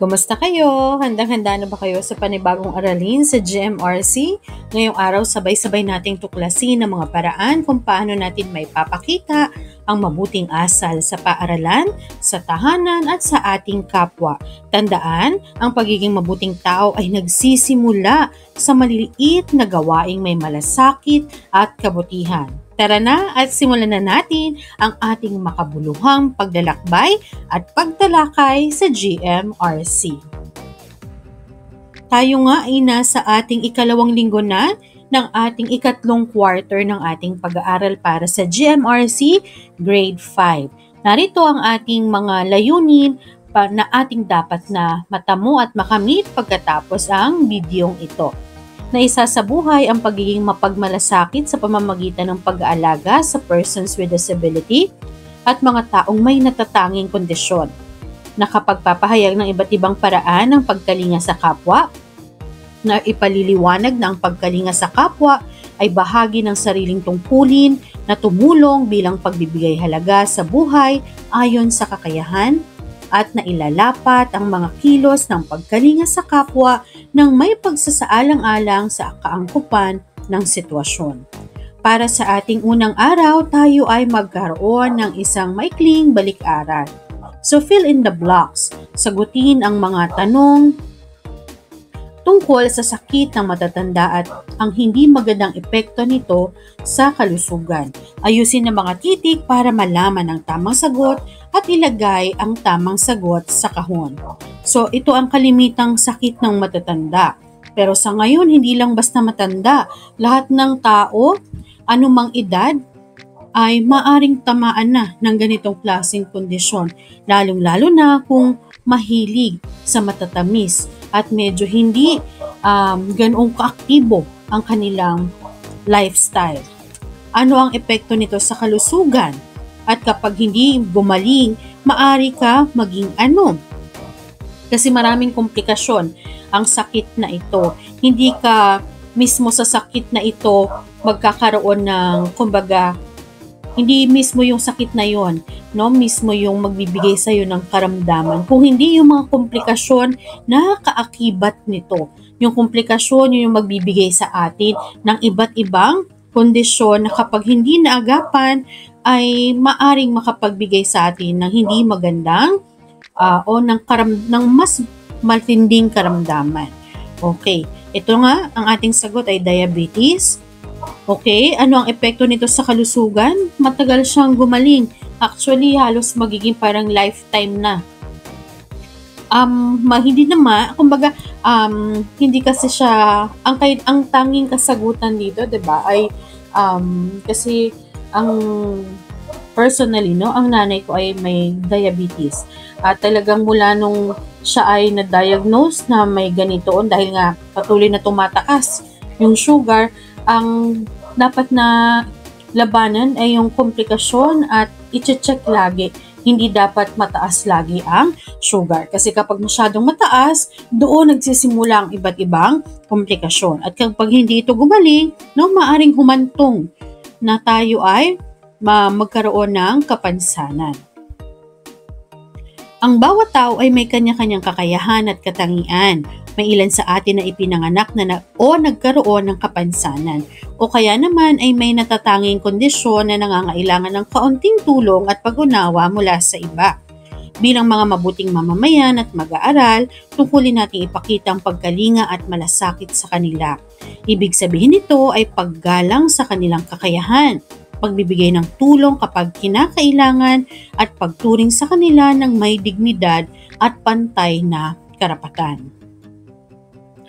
Kumusta kayo? Handang-handa na ba kayo sa panibagong aralin sa GMRC? Ngayong araw, sabay-sabay nating tuklasin ang mga paraan kung paano natin may papakita ang mabuting asal sa paaralan, sa tahanan at sa ating kapwa. Tandaan, ang pagiging mabuting tao ay nagsisimula sa maliliit na gawaing may malasakit at kabutihan. Tara na at simulan na natin ang ating makabuluhang paglalakbay at pagtalakay sa GMRC. Tayo nga ay nasa ating ikalawang linggo na ng ating ikatlong quarter ng ating pag-aaral para sa GMRC Grade 5. Narito ang ating mga layunin na ating dapat na matamo at makamit pagkatapos ang bidyong ito. Na isa sa buhay ang pagiging mapagmalasakit sa pamamagitan ng pag-aalaga sa persons with disability at mga taong may natatanging kondisyon. Nakapagpapahayag ng iba't ibang paraan ng pagkalinga sa kapwa, na ipaliliwanag na ang pagkalinga sa kapwa ay bahagi ng sariling tungkulin na tumulong bilang pagbibigay halaga sa buhay ayon sa kakayahan, at nailalapat ang mga kilos ng pagkalinga sa kapwa nang may pagsasaalang-alang sa kaangkupan ng sitwasyon. Para sa ating unang araw, tayo ay magkaroon ng isang maikling balik-aral. So fill in the blocks. Sagutin ang mga tanong tungkol sa sakit ng matatanda at ang hindi magandang epekto nito sa kalusugan. Ayusin ang mga titik para malaman ang tamang sagot at ilagay ang tamang sagot sa kahon. So ito ang kalimitang sakit ng matatanda. Pero sa ngayon, hindi lang basta matanda. Lahat ng tao, anumang edad, ay maaring tamaan na ng ganitong klaseng kondisyon. Lalong-lalo na kung mahilig sa matatamis at medyo hindi ganoong kaaktibo ang kanilang lifestyle. Ano ang epekto nito sa kalusugan? At kapag hindi gumaling, maari ka maging ano? Kasi maraming komplikasyon ang sakit na ito. Hindi ka mismo sa sakit na ito magkakaroon ng, kumbaga, hindi mismo yung sakit na yon, no? Mismo yung magbibigay sa iyo ng karamdaman. Kung hindi yung mga komplikasyon na kaakibat nito. Yung komplikasyon yung magbibigay sa atin ng iba't ibang kondisyon na kapag hindi naagapan ay maaring makapagbigay sa atin ng hindi magandang o ng mas matinding karamdaman. Okay, ito nga ang ating sagot ay diabetes. Okay, ano ang epekto nito sa kalusugan? Matagal siyang gumaling. Actually, halos magiging parang lifetime na. Hindi naman, kumbaga, hindi kasi siya, ang tanging kasagutan dito, 'di ba? Ay kasi ang personally, no, ang nanay ko ay may diabetes. At talagang mula nung siya ay na-diagnose na may ganito dahil nga patuloy na tumataas yung sugar, ang dapat na labanan ay yung komplikasyon at i-check lagi. Hindi dapat mataas lagi ang sugar. Kasi kapag masyadong mataas, doon nagsisimula ang iba't ibang komplikasyon. At kapag hindi ito gumaling, no, maaring humantong na tayo ay magkaroon ng kapansanan. Ang bawat tao ay may kanya-kanyang kakayahan at katangian. May ilan sa atin na ipinanganak o nagkaroon ng kapansanan. O kaya naman ay may natatanging kondisyon na nangangailangan ng kaunting tulong at pag-unawa mula sa iba. Bilang mga mabuting mamamayan at mag-aaral, tungkulin nating ipakita ang pagkalinga at malasakit sa kanila. Ibig sabihin nito ay paggalang sa kanilang kakayahan, pagbibigay ng tulong kapag kinakailangan at pagturing sa kanila ng may dignidad at pantay na karapatan.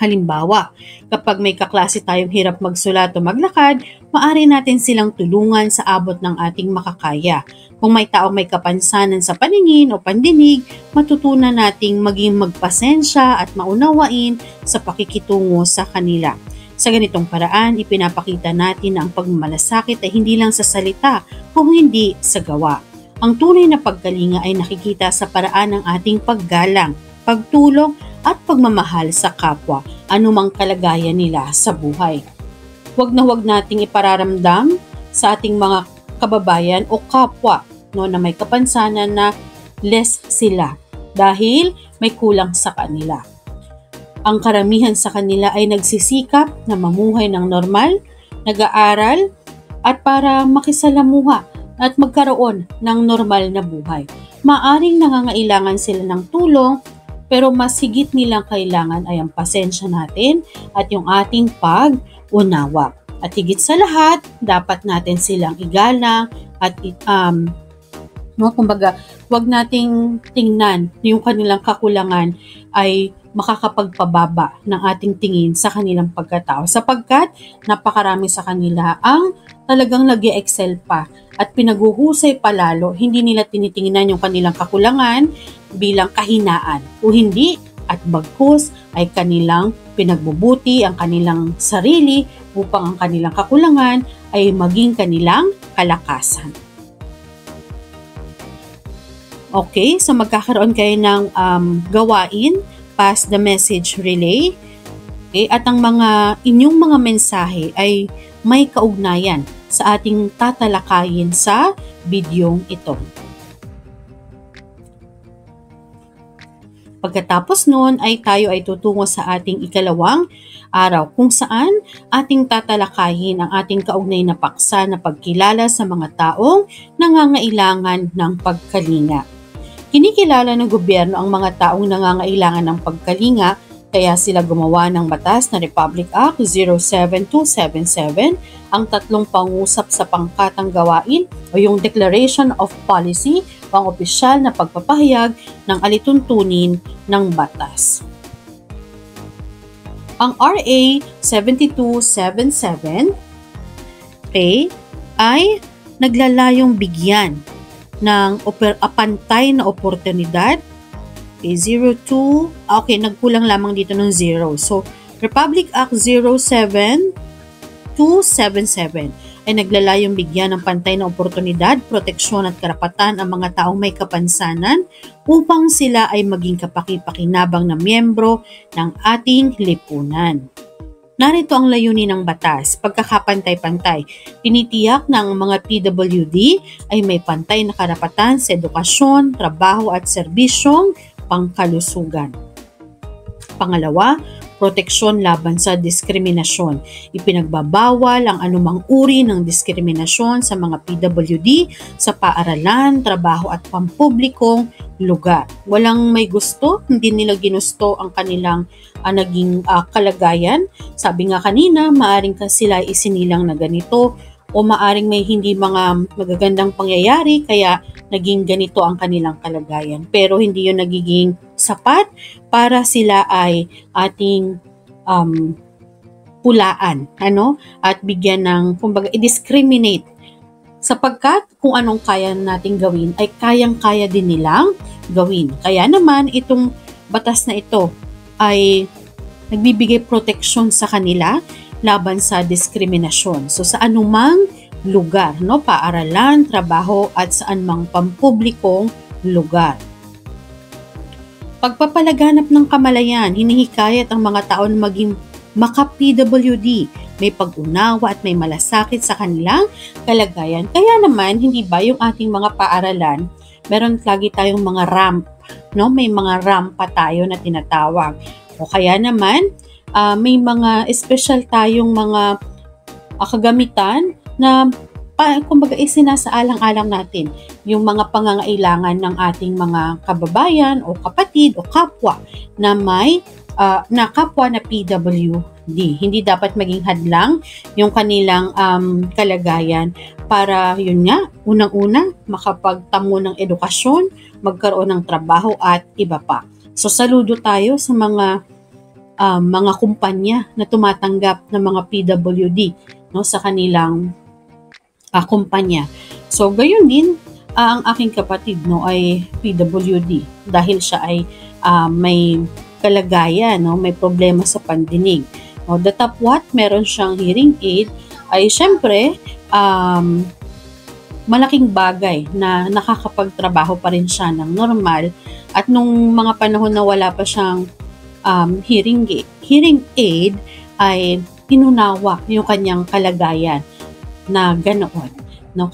Halimbawa, kapag may kaklase tayong hirap magsulat o maglakad, maaari natin silang tulungan sa abot ng ating makakaya. Kung may taong may kapansanan sa paningin o pandinig, matutunan nating maging magpasensya at maunawain sa pakikitungo sa kanila. Sa ganitong paraan, ipinapakita natin na ang pagmamalasakit ay hindi lang sa salita, kung hindi sa gawa. Ang tunay na pagkalinga ay nakikita sa paraan ng ating paggalang, pagtulong at pagmamahal sa kapwa, anumang kalagayan nila sa buhay. Huwag nating ipararamdam sa ating mga kababayan o kapwa, no, na may kapansanan na less sila. dahil may kulang sa kanila. Ang karamihan sa kanila ay nagsisikap na mamuhay ng normal, nag-aaral, at para makisalamuha at magkaroon ng normal na buhay. Maaring nangangailangan sila ng tulong, pero mas higit nilang kailangan ay ang pasensya natin at yung ating pag-unawa. At higit sa lahat, dapat natin silang igalang at kumbaga, wag nating tingnan yung kanilang kakulangan ay makakapagpababa ng ating tingin sa kanilang pagkatao, sapagkat napakarami sa kanila ang talagang nag-excel pa at pinaguhusay palalo. Hindi nila tinitingnan yung kanilang kakulangan bilang kahinaan o hindi, at bagkus ay kanilang pinagbubuti ang kanilang sarili upang ang kanilang kakulangan ay maging kanilang kalakasan. Okay, so magkakaroon kayo ng gawain, pass the message relay. Okay, at ang inyong mga mensahe ay may kaugnayan sa ating tatalakayin sa bidyong ito. Pagkatapos noon ay tayo ay tutungo sa ating ikalawang araw kung saan ating tatalakayin ang ating kaugnay na paksa na pagkilala sa mga taong nangangailangan ng pagkalinga. Kinikilala ng gobyerno ang mga taong nangangailangan ng pagkalinga, kaya sila gumawa ng batas na Republic Act 07277, ang tatlong pangusap sa pangkatang gawain o yung Declaration of Policy, ang opisyal na pagpapahayag ng alituntunin ng batas. Ang RA 7277 ay naglalayong bigyan ng pantay na oportunidad. Okay, nagkulang lamang dito ng 0. So, Republic Act 07277 ay naglalayong bigyan ng pantay na oportunidad, proteksyon at karapatan ang mga taong may kapansanan upang sila ay maging kapaki-pakinabang na miyembro ng ating lipunan. Narito ang layunin ng batas, pagkakapantay-pantay. Tinitiyak na ang mga PWD ay may pantay na karapatan sa edukasyon, trabaho at serbisyong pangkalusugan. Pangalawa, proteksyon laban sa diskriminasyon. Ipinagbabawal ang anumang uri ng diskriminasyon sa mga PWD sa paaralan, trabaho at pampublikong lugar. Walang may gusto, hindi nila ginusto ang kanilang naging kalagayan. Sabi nga kanina, maaring sila isinilang na ganito o maaring may hindi mga magagandang pangyayari kaya naging ganito ang kanilang kalagayan. Pero hindi yun nagiging sapat para sila ay ating pulaan, at bigyan ng, kumbaga, i-discriminate. Sapagkat kung anong kaya nating gawin ay kayang-kaya din nilang gawin. Kaya naman itong batas na ito ay nagbibigay proteksyon sa kanila laban sa diskriminasyon. So sa anumang lugar, paaralan, trabaho at saan mang pampublikong lugar. Pagpapalaganap ng kamalayan, hinihikayat ang mga tao na maging maka-PWD, may pag-unawa at may malasakit sa kanilang kalagayan. Kaya naman, hindi ba yung ating mga paaralan, meron lagi tayong mga ramp, may mga rampa tayo na tinatawag. O kaya naman, may mga special tayong mga kagamitan na kumbaga isinasaalang-alang natin yung mga pangangailangan ng ating mga kababayan o kapatid o kapwa na may kapwa na PWD. Hindi dapat maging hadlang yung kanilang kalagayan para yun nga, unang-una makapagtamo ng edukasyon, magkaroon ng trabaho at iba pa. So saludo tayo sa mga kumpanya na tumatanggap ng mga PWD sa kanilang kumpanya. So gayon din ang aking kapatid ay PWD dahil siya ay may kalagayan, may problema sa pandinig. Datapwat meron siyang hearing aid ay syempre malaking bagay na nakakapagtrabaho pa rin siya ng normal, at nung mga panahon na wala pa siyang hearing aid ay inunawa yung kanyang kalagayan na ganoon.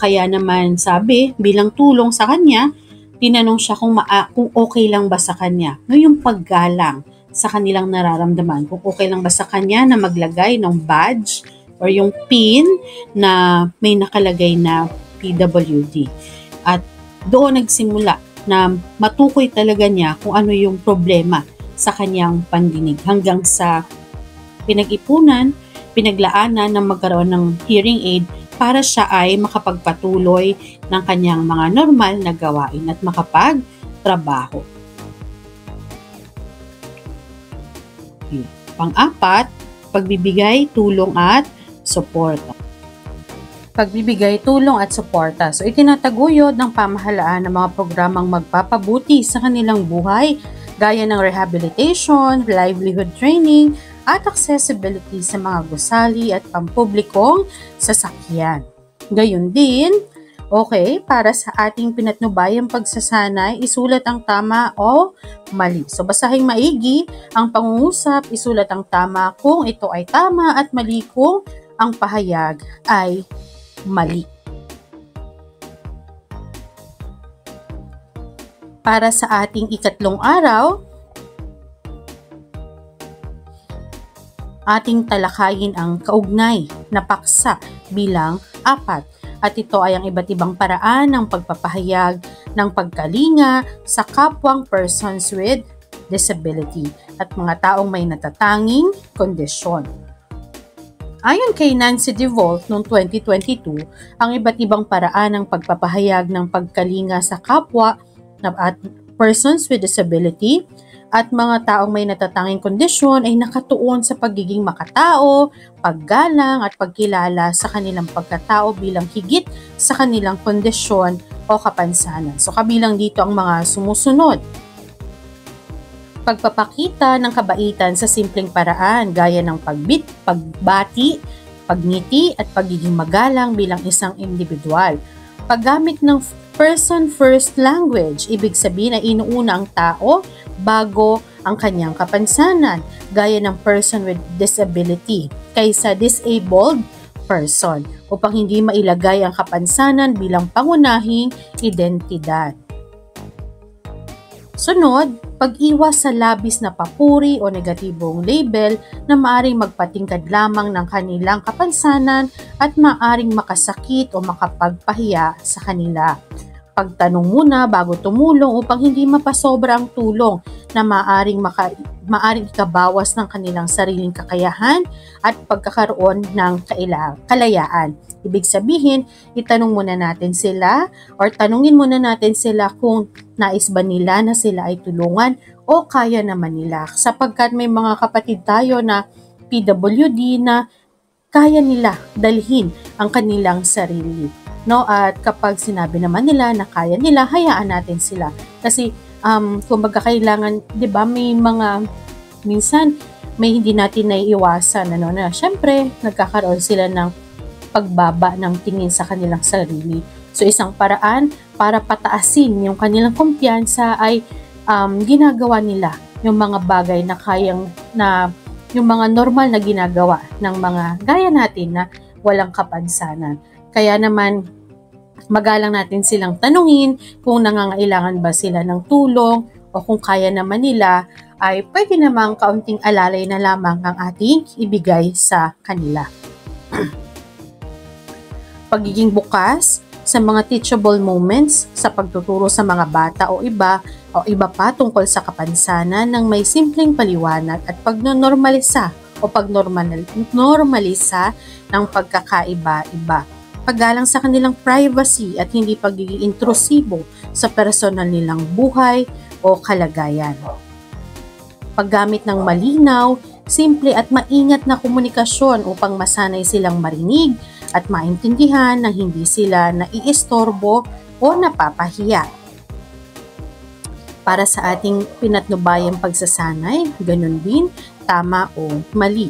Kaya naman sabi, bilang tulong sa kanya tinanong siya kung okay lang ba sa kanya. No, yung paggalang sa kanilang nararamdaman. Kung okay lang ba sa kanya na maglagay ng badge or yung pin na may nakalagay na PWD. At doon nagsimula na matukoy talaga niya kung ano yung problema sa kanyang pandinig hanggang sa pinag-ipunan, pinaglaanan ng magkaroon ng hearing aid para siya ay makapagpatuloy ng kanyang mga normal na gawain at makapagtrabaho. Pang-apat, pagbibigay tulong at suporta. Pagbibigay tulong at suporta. So, itinataguyod ng pamahalaan ng mga programang magpapabuti sa kanilang buhay gaya ng rehabilitation, livelihood training, at accessibility sa mga gusali at pampublikong sasakyan. Gayon din, okay, para sa ating pinatnubayang pagsasanay, isulat ang tama o mali. So, basahing maigi ang pangungusap, isulat ang tama kung ito ay tama at mali kung ang pahayag ay mali. Para sa ating ikatlong araw, ating talakayin ang kaugnay na paksa bilang 4. At ito ay ang iba't ibang paraan ng pagpapahayag ng pagkalinga sa kapwang persons with disability at mga taong may natatanging kondisyon. Ayon kay Nancy DeVolf noong 2022, ang iba't ibang paraan ng pagpapahayag ng pagkalinga sa kapwa at persons with disability at mga taong may natatanging kondisyon ay nakatuon sa pagiging makatao, paggalang at pagkilala sa kanilang pagkatao bilang higit sa kanilang kondisyon o kapansanan. So kabilang dito ang mga sumusunod. Pagpapakita ng kabaitan sa simpleng paraan gaya ng pagbati, pagngiti at pagiging magalang bilang isang individual. Paggamit ng person first language, ibig sabihin na inuuna ang tao bago ang kanyang kapansanan, gaya ng person with disability kaysa disabled person upang hindi mailagay ang kapansanan bilang pangunahing identidad. Sunod, pag-iwas sa labis na papuri o negatibong label na maaring magpatingkad lamang ng kanilang kapansanan at maaring makasakit o makapagpahiya sa kanila. Pagtanong muna bago tumulong upang hindi mapasobra ang tulong na maaring ikabawas ng kanilang sariling kakayahan at pagkakaroon ng kalayaan. Ibig sabihin, tanungin muna natin sila kung nais ba nila na sila ay tulungan o kaya naman nila. Sapagkat may mga kapatid tayo na PWD na kaya nila dalhin ang kanilang sarili. No, at kapag sinabi naman nila na kaya nila, hayaan natin sila. Kasi kumbaga kailangan, 'di ba, may mga minsan may hindi natin naiiwasan na syempre nagkakaroon sila ng pagbaba ng tingin sa kanilang sarili. So isang paraan para pataasin yung kanilang kumpiyansa ay ginagawa nila yung mga bagay na yung mga normal na ginagawa ng mga gaya natin na walang kapansanan. Kaya naman, magalang natin silang tanungin kung nangangailangan ba sila ng tulong o kung kaya naman nila ay pwede namang kaunting alalay na lamang ang ating ibigay sa kanila. Pagiging bukas sa mga teachable moments sa pagtuturo sa mga bata o iba pa tungkol sa kapansanan ng may simpleng paliwanag at pagnonormalisa ng pagkakaiba-iba. Paggalang sa kanilang privacy at hindi pagiging intrusibo sa personal nilang buhay o kalagayan. Paggamit ng malinaw, simple at maingat na komunikasyon upang masanay silang marinig at maintindihan na hindi sila naiistorbo o napapahiya. Para sa ating pinatnubayang pagsasanay, ganun din, tama o mali.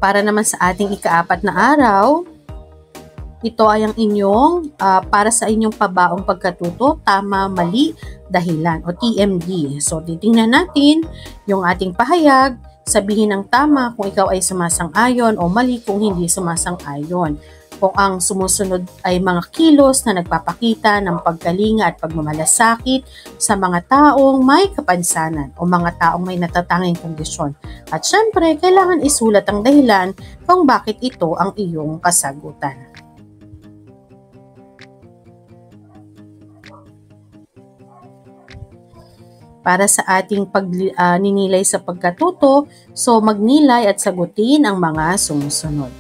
Para naman sa ating ika-4 na araw, ito ay ang inyong para sa inyong pabaong pagkatuto, tama, mali, dahilan o TMD. So titingnan natin yung ating pahayag, sabihin ng tama kung ikaw ay sumasang-ayon o mali kung hindi sumasang-ayon. Kung ang sumusunod ay mga kilos na nagpapakita ng pagkalinga at pagmamalasakit sa mga taong may kapansanan o mga taong may natatanging kondisyon. At syempre, kailangan isulat ang dahilan kung bakit ito ang iyong kasagutan. Para sa ating pagninilay sa pagkatuto, so magnilay at sagutin ang mga sumusunod.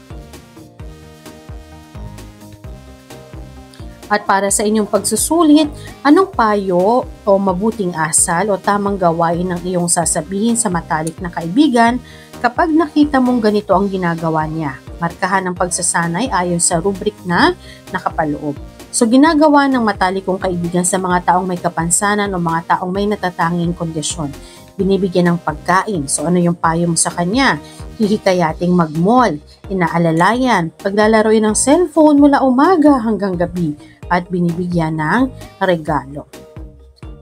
At para sa inyong pagsusulit, anong payo o mabuting asal o tamang gawain ang iyong sasabihin sa matalik na kaibigan kapag nakita mong ganito ang ginagawa niya? Markahan ang pagsasanay ayon sa rubrik na nakapaloob. So ginagawa ng matalikong kaibigan sa mga taong may kapansanan o mga taong may natatanging kondisyon. Binibigyan ng pagkain. So ano yung payo mo sa kanya? Hihikayating mag-mall, inaalalayan, paglalaroin ng cellphone mula umaga hanggang gabi, at binibigyan ng regalo.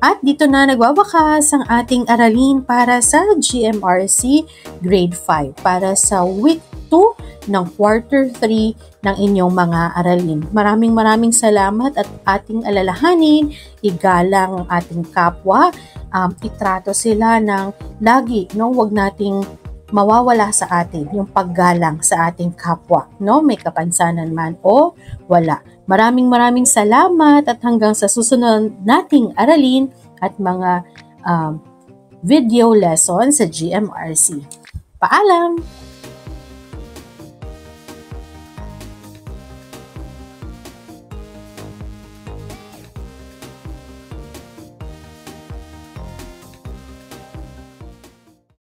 At dito na nagwawakas ang ating aralin para sa GMRC Grade 5 para sa Week 2 ng Quarter 3 ng inyong mga aralin. Maraming salamat at ating alalahanin, igalang ang ating kapwa, itrato sila ng lagi, no? Huwag nating mawawala sa atin yung paggalang sa ating kapwa, no? May kapansanan man o wala. Maraming salamat at hanggang sa susunod nating aralin at mga video lesson sa GMRC. Paalam!